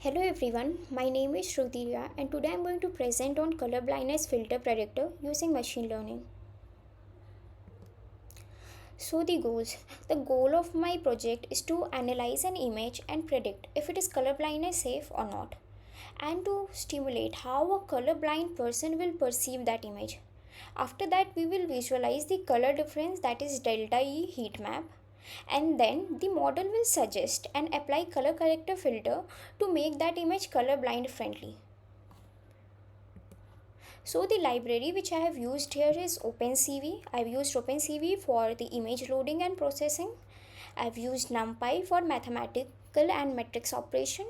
Hello everyone, my name is Shruti Riya and today I am going to present on colorblindness filter predictor using machine learning. So the goal of my project is to analyze an image and predict if it is colorblindness safe or not, and to stimulate how a colorblind person will perceive that image. After that we will visualize the color difference, that is delta E heat map, and then the model will suggest and apply color corrector filter to make that image colorblind friendly. So the library which I have used here is OpenCV. I have used OpenCV for the image loading and processing. I have used NumPy for mathematical and matrix operation.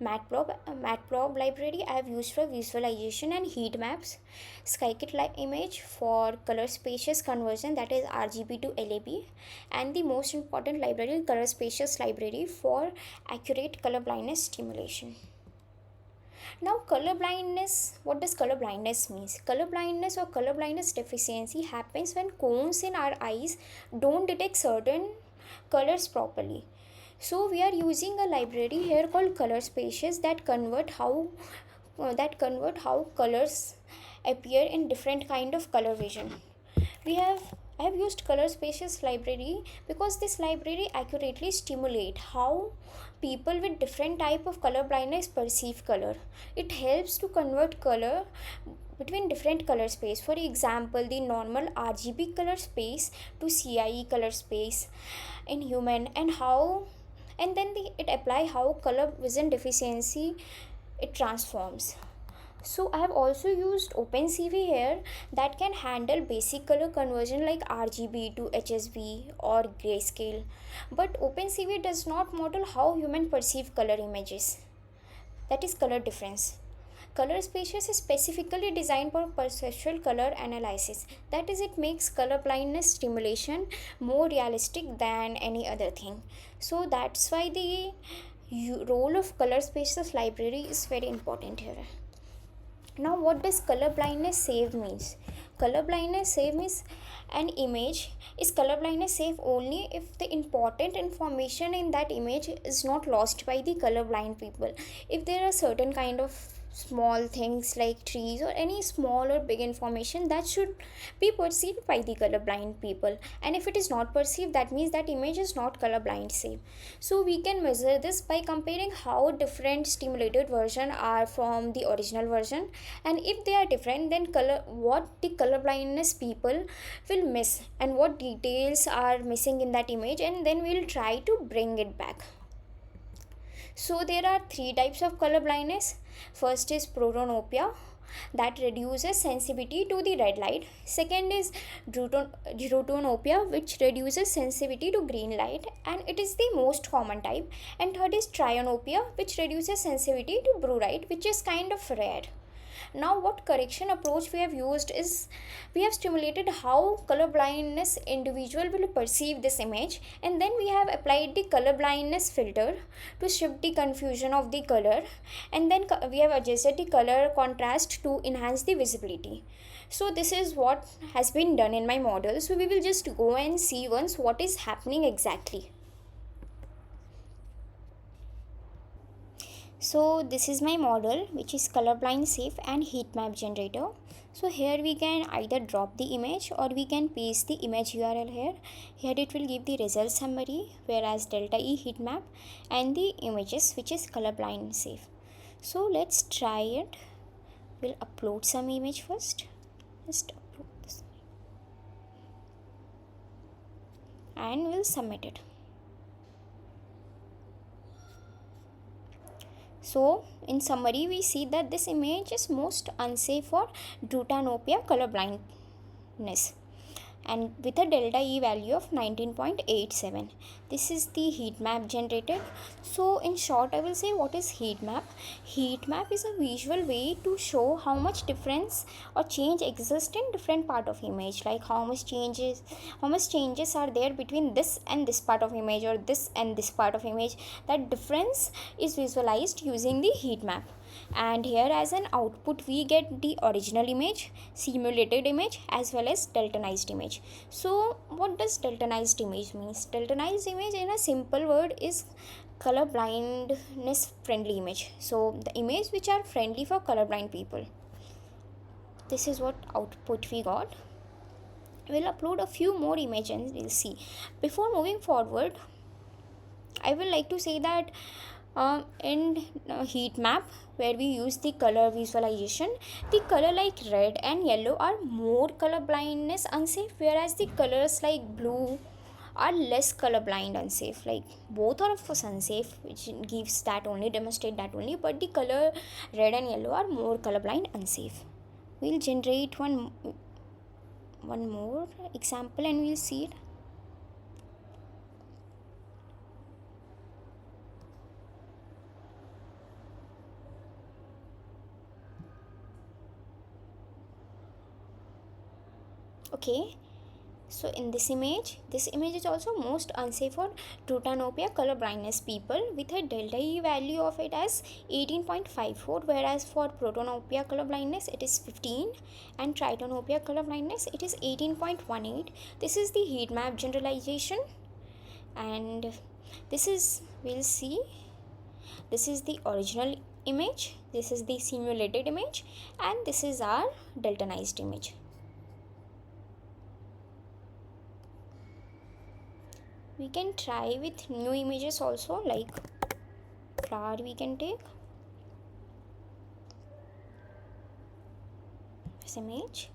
Matplob library I have used for visualization and heat maps. Scikit image for color spacious conversion, that is RGB to LAB, and the most important library, color spacious library, for accurate color blindness stimulation. Now color blindness, what does color blindness means? Color blindness or color blindness deficiency happens when cones in our eyes don't detect certain colors properly. So we are using a library here called color spacious that convert how colors appear in different kind of color vision. I have used color spacious library because this library accurately stimulate how people with different type of color blindness perceive color. It helps to convert color between different color space. For example, the normal RGB color space to CIE color space in human, and then it apply how color vision deficiency it transforms. So I have also used OpenCV here that can handle basic color conversion like RGB to HSV or grayscale. But OpenCV does not model how humans perceive color images, that is color difference. Color spacious is specifically designed for perceptual color analysis, that is, it makes color blindness stimulation more realistic than any other thing. So that's why the role of color spacious library is very important here. Now what does color blindness save means? Color blindness save means an image is color blindness safe only if the important information in that image is not lost by the color blind people. If there are certain kind of small things like trees or any small or big information, that should be perceived by the color blind people, and if it is not perceived, that means that image is not color blind safe. So we can measure this by comparing how different stimulated version are from the original version, and if they are different, then what the color blindness people will miss and what details are missing in that image, and then we'll try to bring it back. So there are three types of color blindness. First is protanopia, that reduces sensitivity to the red light. Second is deuteranopia, which reduces sensitivity to green light, and it is the most common type. And third is trionopia, which reduces sensitivity to blue light, which is kind of rare. Now what correction approach we have used is, we have stimulated how color blindness individual will perceive this image, and then we have applied the color blindness filter to shift the confusion of the color, and then we have adjusted the color contrast to enhance the visibility. So this is what has been done in my model. So we will just go and see once what is happening exactly. So this is my model, which is colorblind safe and heat map generator. So here we can either drop the image or we can paste the image URL here. Here it will give the result summary, whereas delta E heat map, and the images which is colorblind safe. So let's try it. We'll upload some image first. Just upload this and we'll submit it. So in summary, we see that this image is most unsafe for deuteranopia color blindness, and with a delta E value of 19.87. This is the heat map generated. So in short, I will say what is heat map. Heat map is a visual way to show how much difference or change exists in different part of image, like how much changes are there between this and this part of image, or this and this part of image. That difference is visualized using the heat map. And here as an output we get the original image, simulated image, as well as daltonized image. So what does daltonized image means? Daltonized image in a simple word is color blindness friendly image. So the image which are friendly for colorblind people. This is what output we got. We'll upload a few more images, we'll see. Before moving forward, I will like to say that in heat map, where we use the color visualization, the color like red and yellow are more color blindness unsafe, whereas the colors like blue are less color blind unsafe. Like both are of course unsafe, which gives that only, demonstrate that only, but the color red and yellow are more color blind unsafe. We'll generate one more example and we'll see it. Okay, so in this image is also most unsafe for Trutanopia color blindness people, with a delta E value of it as 18.54, whereas for Protanopia color blindness it is 15, and Tritonopia color blindness it is 18.18. This is the heat map generalization, and this is, we'll see, this is the original image, this is the simulated image, and this is our deltonized image. We can try with new images also, like flower we can take this image.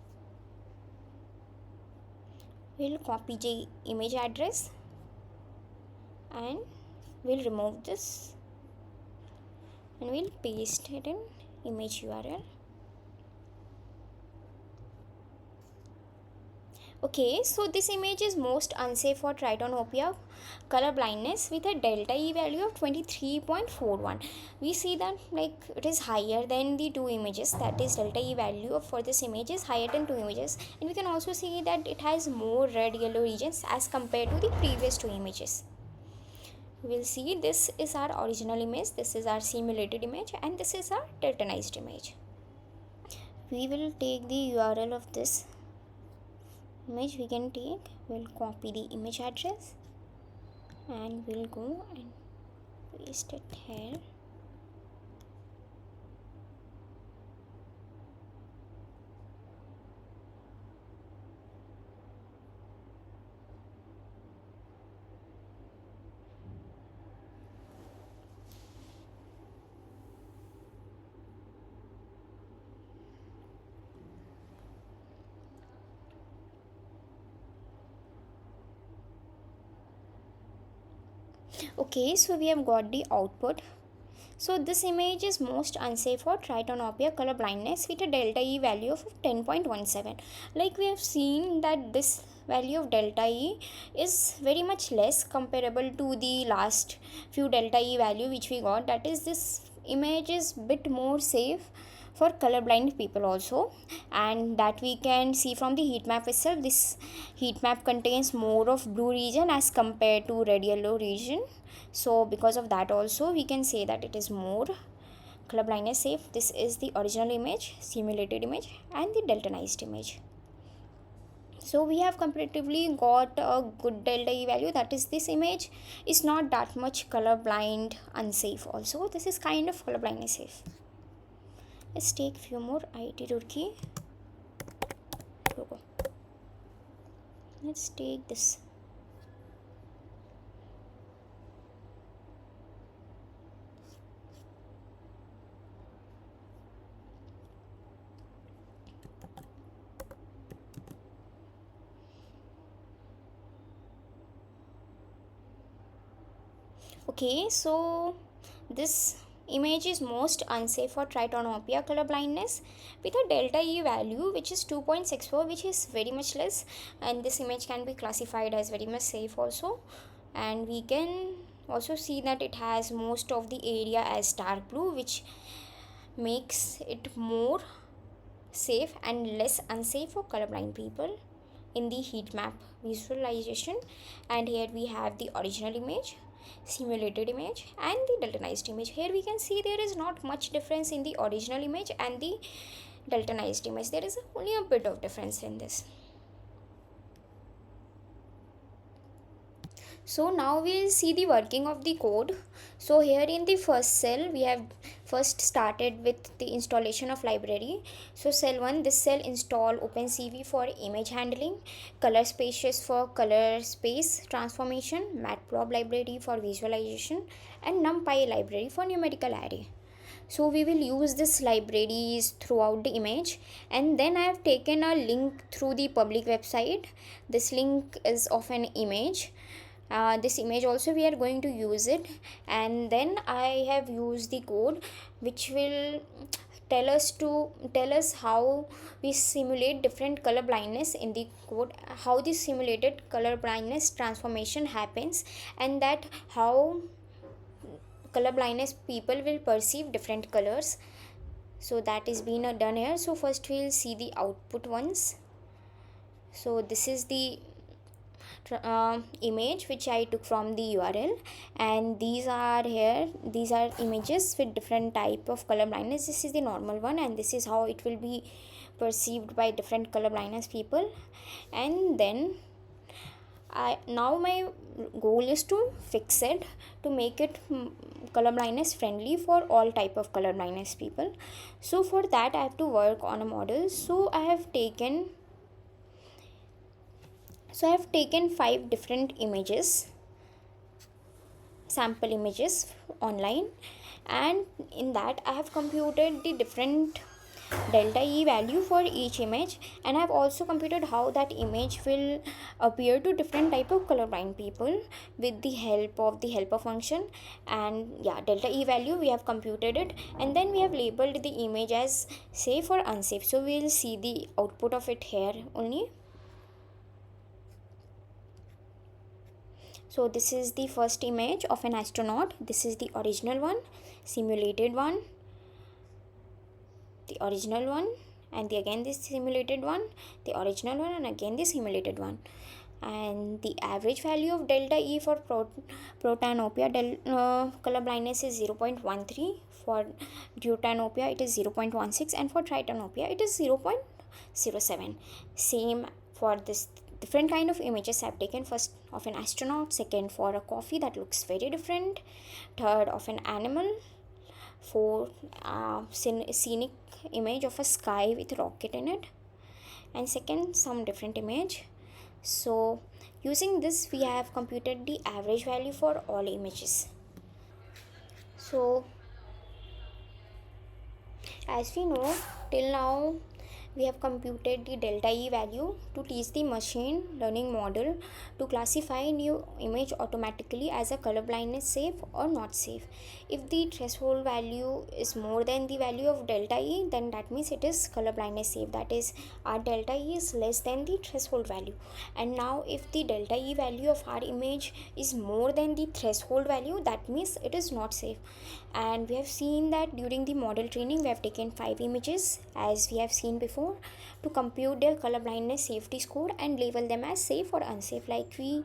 We'll copy the image address and we'll remove this and we'll paste it in image URL. Okay, so this image is most unsafe for Tritonopia color blindness, with a delta E value of 23.41. We see that like it is higher than the two images, that is delta E value for this image is higher than two images, and we can also see that it has more red yellow regions as compared to the previous two images. We'll see, this is our original image, this is our simulated image, and this is our deltonized image. We will take the URL of this image, we can take, we'll copy the image address and we'll go and paste it here. Okay, so we have got the output. So this image is most unsafe for Tritonopia color blindness, with a delta E value of 10.17. Like we have seen that this value of delta E is very much less comparable to the last few delta E value which we got. That is, this image is bit more safe for colorblind people also, and that we can see from the heat map itself. This heat map contains more of blue region as compared to red yellow region, so because of that also we can say that it is more colorblindness safe. This is the original image, simulated image, and the deltonized image. So we have comparatively got a good delta E value, that is this image is not that much colorblind unsafe also. This is kind of colorblindness safe. Let's take few more IT Roorkee logo. Let's take this. Okay, so this image is most unsafe for Tritonopia color blindness, with a delta E value which is 2.64, which is very much less, and this image can be classified as very much safe also. And we can also see that it has most of the area as dark blue, which makes it more safe and less unsafe for colorblind people in the heat map visualization. And here we have the original image, simulated image, and the deltonized image. Here we can see there is not much difference in the original image and the deltonized image. There is only a bit of difference in this. So now we'll see the working of the code. So here in the first cell we have first started with the installation of library. So cell 1, this cell install OpenCV for image handling, color spaces for color space transformation, matplotlib library for visualization, and numpy library for numerical array. So we will use this libraries throughout the image, and then I have taken a link through the public website. This link is of an image. This image also we are going to use it, and then I have used the code which will tell us how we simulate different color blindness in the code, how the simulated color blindness transformation happens, and that how color blindness people will perceive different colors. So that is being done here. So first we'll see the output ones. So this is the image which I took from the URL, and these are here, these are images with different type of color blindness. This is the normal one, and this is how it will be perceived by different color blindness people. And then now my goal is to fix it, to make it color blindness friendly for all type of color blindness people. So for that I have to work on a model. So I have taken 5 different images, sample images online, and in that I have computed the different delta E value for each image, and I have also computed how that image will appear to different type of colorblind people with the help of the helper function. And yeah, delta E value we have computed it, and then we have labeled the image as safe or unsafe. So we will see the output of it here only. So this is the first image of an astronaut. This is the original one, simulated one, the original one, and again this simulated one, the original one, and again the simulated one. And the average value of delta E for protanopia color blindness is 0.13, for deuteranopia it is 0.16, and for tritanopia it is 0.07. Same for this different kind of images I've taken. First of an astronaut, second for a coffee that looks very different, third of an animal, fourth scenic image of a sky with a rocket in it, and second some different image. So using this we have computed the average value for all images. So as we know, till now we have computed the delta E value to teach the machine learning model to classify new image automatically as a color blindness safe or not safe. If the threshold value is more than the value of delta E, then that means it is color blindness safe, that is our delta E is less than the threshold value. And now if the delta E value of our image is more than the threshold value, that means it is not safe. And we have seen that during the model training we have taken 5 images as we have seen before to compute their color blindness safety score and label them as safe or unsafe. Like we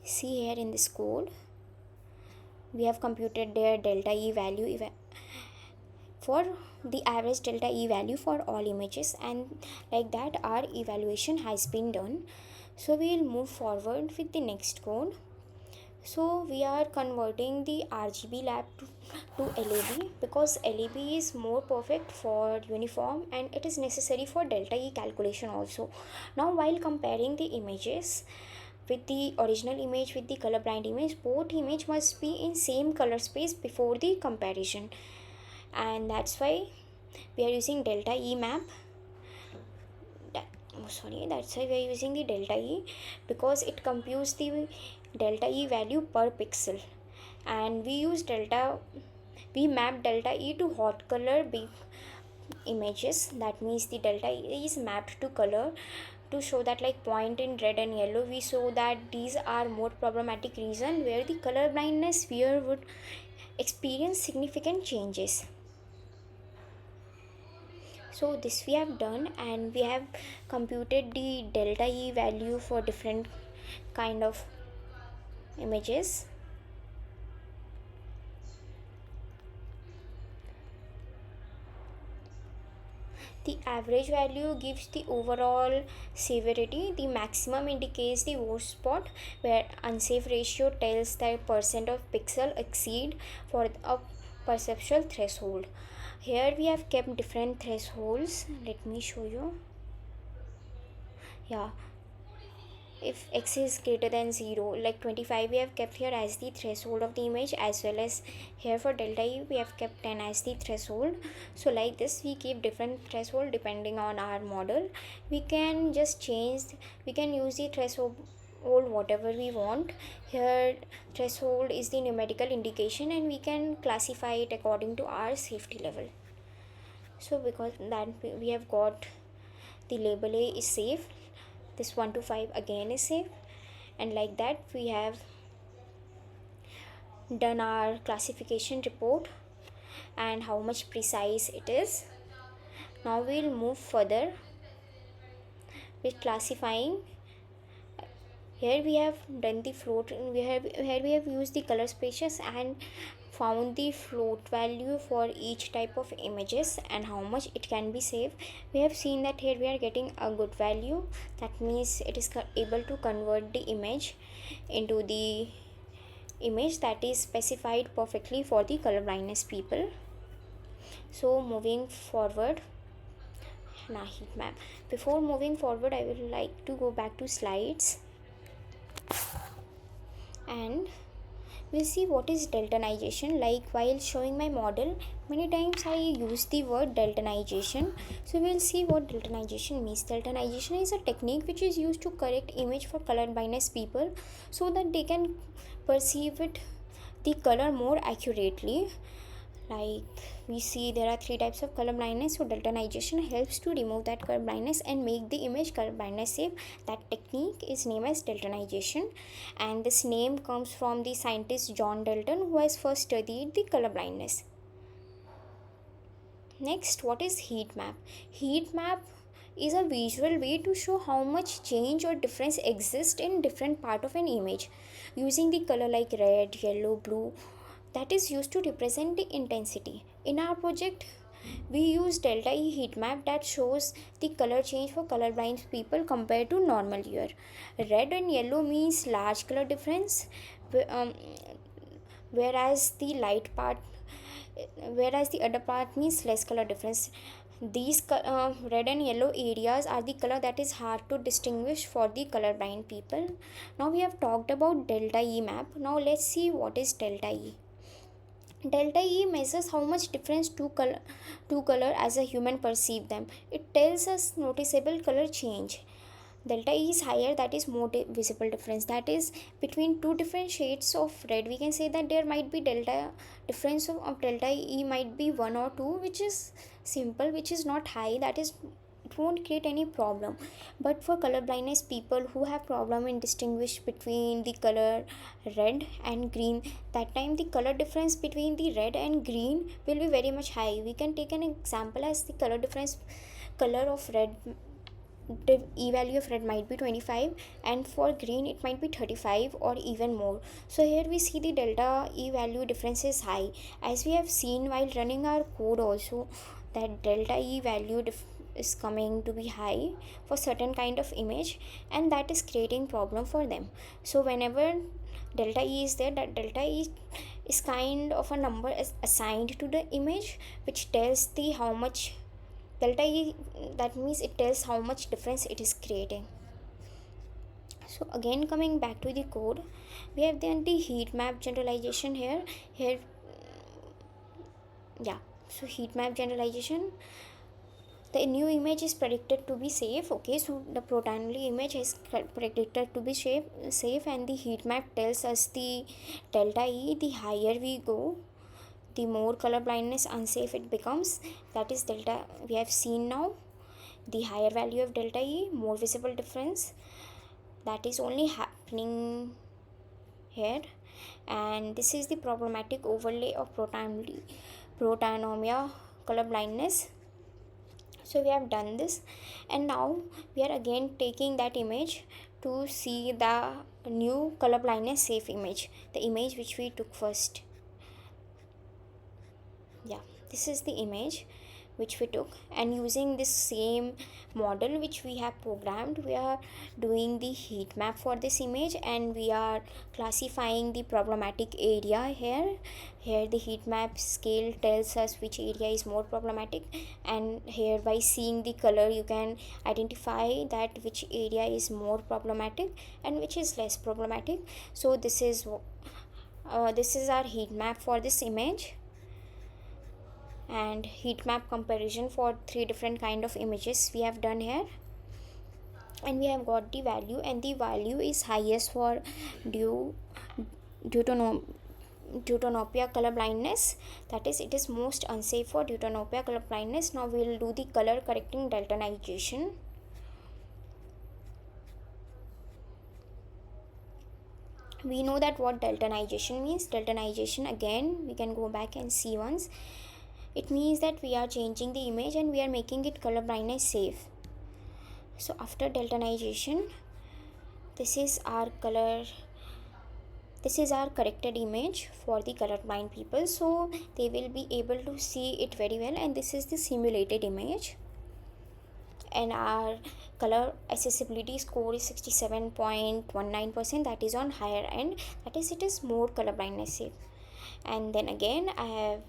see here in this code, we have computed their delta E value for the average delta E value for all images, and like that our evaluation has been done. So we will move forward with the next code. So we are converting the RGB lab to LAB because LAB is more perfect for uniform and it is necessary for delta E calculation also. Now while comparing the images with the original image with the colorblind image, both image must be in same color space before the comparison, and that's why we are using delta E map. That's why we are using the delta E, because it computes the delta E value per pixel, and we map delta E to hot color big images. That means the delta E is mapped to color to show that like point in red and yellow, we show that these are more problematic region where the color blindness viewer would experience significant changes. So this we have done, and we have computed the delta E value for different kind of images. The average value gives the overall severity. The maximum indicates the worst spot, where unsafe ratio tells that percent of pixel exceed for a perceptual threshold. Here we have kept different thresholds. Let me show you. Yeah, if x is greater than 0, like 25 we have kept here as the threshold of the image, as well as here for delta e we have kept 10 as the threshold. So like this we keep different threshold depending on our model. We can just change, we can use the threshold whatever we want. Here threshold is the numerical indication, and we can classify it according to our safety level. So because that we have got the label A is safe, this 1 to 5 again is safe, and like that we have done our classification report and how much precise it is. Now we'll move further with classifying. Here we have done the float, here we have used the color spaces and found the float value for each type of images and how much it can be saved. We have seen that here we are getting a good value. That means it is able to convert the image into the image that is specified perfectly for the color blindness people. So moving forward, now heat map. Before moving forward, I would like to go back to slides and we'll see what is daltonization. Like while showing my model, many times I use the word daltonization. So we'll see what daltonization means. Daltonization is a technique which is used to correct image for color blindness people so that they can perceive it the color more accurately. Like we see there are 3 types of color blindness, so daltonization helps to remove that color blindness and make the image color blindness safe. That technique is named as daltonization, and this name comes from the scientist John Dalton, who has first studied the color blindness. Next, what is heat map? Heat map is a visual way to show how much change or difference exists in different part of an image using the color like red, yellow, blue, that is used to represent the intensity. In our project, we use delta E heat map that shows the color change for colorblind people compared to normal year. Red and yellow means large color difference, um, whereas the light part, whereas the other part means less color difference. These red and yellow areas are the color that is hard to distinguish for the colorblind people. Now we have talked about delta E map. Now let's see what is delta E. Delta E measures how much difference two color as a human perceive them. It tells us noticeable color change. Delta E is higher, that is more visible difference. That is between two different shades of red. We can say that there might be delta difference of delta E might be 1 or 2, which is simple, which is not high. That is, it won't create any problem. But for color blindness people who have problem in distinguish between the color red and green, that time the color difference between the red and green will be very much high. We can take an example as the color of red, the e value of red might be 25, and for green it might be 35 or even more. So here we see the delta e value difference is high, as we have seen while running our code also, that delta e value is coming to be high for certain kind of image, and that is creating problem for them. So whenever delta e is there, that delta e is kind of a number assigned to the image which tells the how much delta e, that means it tells how much difference it is creating. So again coming back to the code, we have then the heat map generalization here. Yeah, so heat map generalization, the new image is predicted to be safe. Okay, so the protonally image is predicted to be safe, and the heat map tells us the delta e. The higher we go, the more color blindness unsafe it becomes. That is delta, we have seen now. The higher value of delta e, more visible difference. That is only happening here, and this is the problematic overlay of protanomia color blindness. So we have done this, and now we are again taking that image to see the new color blindness safe image, the image which we took first. Yeah, this is the image which we took, and using this same model which we have programmed, we are doing the heat map for this image, and we are classifying the problematic area here. Here the heat map scale tells us which area is more problematic, and here by seeing the color you can identify that which area is more problematic and which is less problematic. So this is our heat map for this image, and heat map comparison for three different kind of images we have done here, and we have got the value, and the value is highest for due deuteranopia color blindness. That is, it is most unsafe for deuteranopia color blindness. Now we will do the color correcting daltonization. We know that what daltonization means. Daltonization, again we can go back and see once. It means that we are changing the image and we are making it color blindness safe. So after daltonization, this is our corrected image for the colorblind people, so they will be able to see it very well. And this is the simulated image, and our color accessibility score is 67.19%. that is on higher end, that is, it is more color blindness safe. And then again I have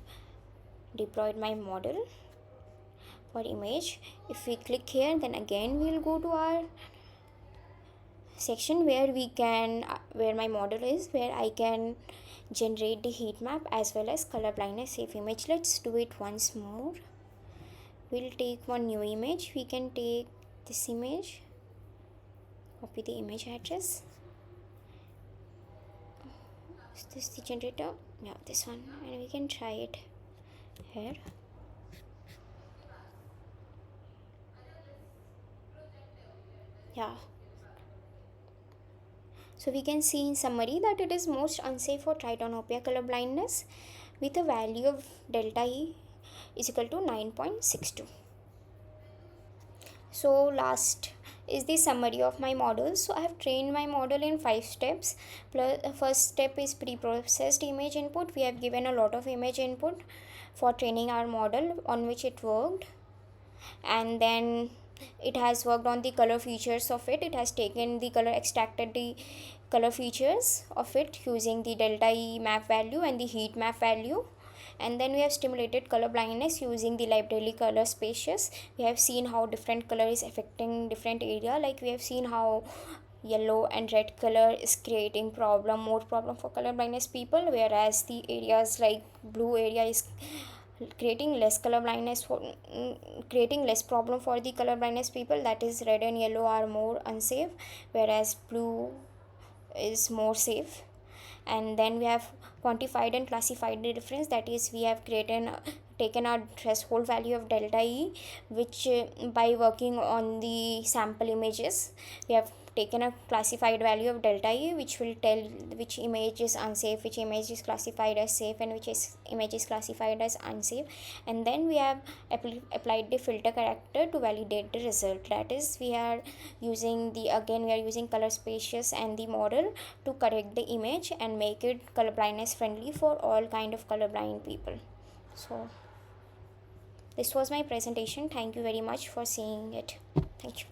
deployed my model for image. If we click here, then again we will go to our section where we can where my model is, where I can generate the heat map as well as color blindness safe image. Let's do it once more. We'll take one new image. We can take this image, copy the image address. Is this the generator? Yeah, this one, and we can try it here. Yeah, so we can see in summary that it is most unsafe for tritanopia color blindness with a value of delta E is equal to 9.62. So last is the summary of my model. So I have trained my model in 5 steps. Plus, first step is pre-processed image input. We have given a lot of image input for training our model, on which it worked, and then it has worked on the color features of it. It has taken the color, extracted the color features of it using the delta E map value and the heat map value. And then we have stimulated color blindness using the library color spaces. We have seen how different color is affecting different area. Like we have seen how yellow and red color is creating more problem for color blindness people, whereas the areas like blue area is creating less problem for the color blindness people. That is, red and yellow are more unsafe, whereas blue is more safe. And then we have quantified and classified the difference. That is, we have taken our threshold value of delta E, which by working on the sample images, we have taken a classified value of delta E, which will tell which image is unsafe, which image is classified as safe, and which image is classified as unsafe. And then we have applied the filter character to validate the result. That is, we are using color spaces and the model to correct the image and make it color blindness friendly for all kind of colorblind people. So this was my presentation. Thank you very much for seeing it. Thank you.